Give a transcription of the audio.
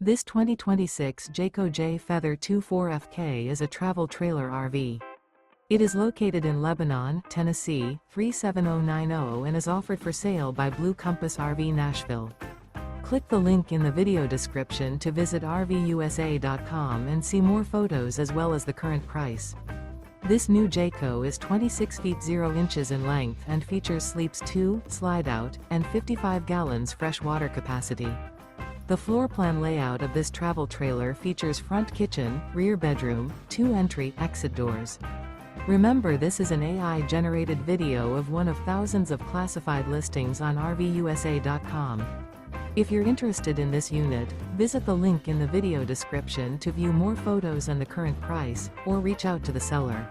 This 2026 Jayco Jay Feather 24FK is a travel trailer RV. It is located in Lebanon, Tennessee, 37090 and is offered for sale by Blue Compass RV Nashville. Click the link in the video description to visit RVUSA.com and see more photos as well as the current price. This new Jayco is 26 feet 0 inches in length and features sleeps 2, Slideout, and 55 gallons fresh water capacity. The floor plan layout of this travel trailer features front kitchen, rear bedroom, 2 entry/exit doors. Remember, this is an AI-generated video of one of thousands of classified listings on RVUSA.com. If you're interested in this unit, visit the link in the video description to view more photos and the current price, or reach out to the seller.